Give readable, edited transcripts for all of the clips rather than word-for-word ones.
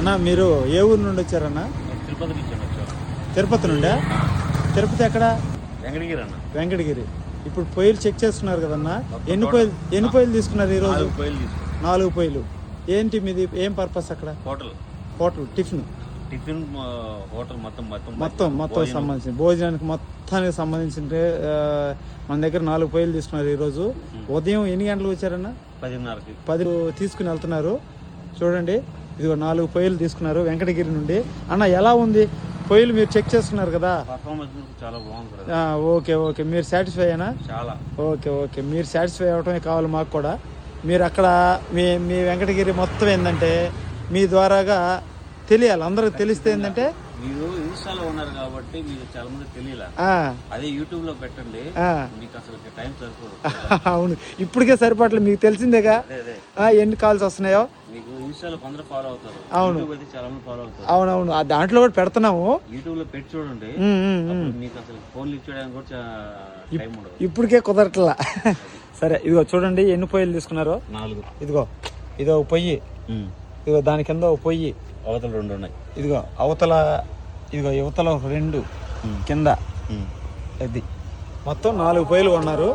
అన్న మీరు ఏ ఊరు నుండి వచ్చారన్న? తిరుపతి నుంచి వచ్చారు. తిరుపతి నుండా? తిరుపతి ఎక్కడ? వెంకటగిరి అన్న. వెంకటగిరి. ఇప్పుడు పొయ్యిలు చెక్ చేస్తున్నారు కదన్నా, ఎన్ని పొయ్యిలు తీసుకున్నారు ఈరోజు? 4 పొయ్యిలు తీసుకున్నారు. 4 పొయ్యిలు. ఏంటి మీది ఏం పర్పస్ అక్కడ? హోటల్ టిఫిన్ హోటల్ మొత్తం సంబంధించి భోజనానికి మొత్తానికి సంబంధించిన మన దగ్గర 4 పొయ్యిలు తీసుకున్నారు ఈరోజు. ఉదయం ఎన్ని గంటలకు వచ్చారన్న? 10:30కి. 10 తీసుకుని వెళ్తున్నారు. చూడండి, ఇదిగో 4 పొయ్యిలు తీసుకున్నారు వెంకటగిరి నుండి. అన్న ఎలా ఉంది పొయ్యిలు? మీరు చెక్ చేస్తున్నారు కదా, చాలా బాగుంది. ఓకే మీరు సాటిస్ఫై అయినా? చాలా. ఓకే మీరు సాటిస్ఫై అవటమే కావాలి మాకు కూడా. మీరు అక్కడ మీ వెంకటగిరి మొత్తం ఏంటంటే మీ ద్వారాగా తెలియాలి, అందరికి తెలిస్తే ఏంటంటే మీరు ఇన్స్టాలో ఉన్నారు కాబట్టి మీకు చాలా మంది తెలియాలి. అదే యూట్యూబ్ లో పెట్టండి, మీకు అసలు టైం సరిపోదు. అవును, ఇప్పటికే సరిపడలేదు, మీకు తెలిసిందేగా ఎన్ని కాల్స్ వస్తున్నాయో. మీకు ఇన్స్టాలో కొందరు ఫాలో అవుతారు, అవును చాలా మంది ఫాలో అవుతారు. అవునవును, దాంట్లో కూడా పెడుతున్నాము. యూట్యూబ్ లో పెట్టి చూడండి, మీకు అసలు ఫోన్లు ఇచ్చేయడానికి కూడా టైం ఉండదు. ఇప్పటికే కుదరట్లా. సరే, ఇదిగో చూడండి ఎన్ని పొయ్యిలు తీసుకున్నారో. 4. ఇదో పొయ్యి, ఇదిగో దాని కింద ఒక పొయ్యి, అవతల 2 ఉన్నాయి. ఇదిగో యువతల 2 కింద, అది మొత్తం 4 పొయ్యిలు కొన్నారు.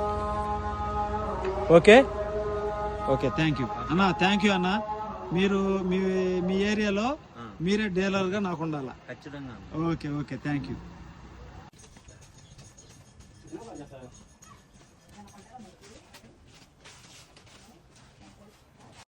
ఓకే థ్యాంక్ యూ అన్న. మీరు మీ ఏరియాలో మీరే డీలర్గా నాకు ఉండాలా? ఖచ్చితంగా. Okay thank you.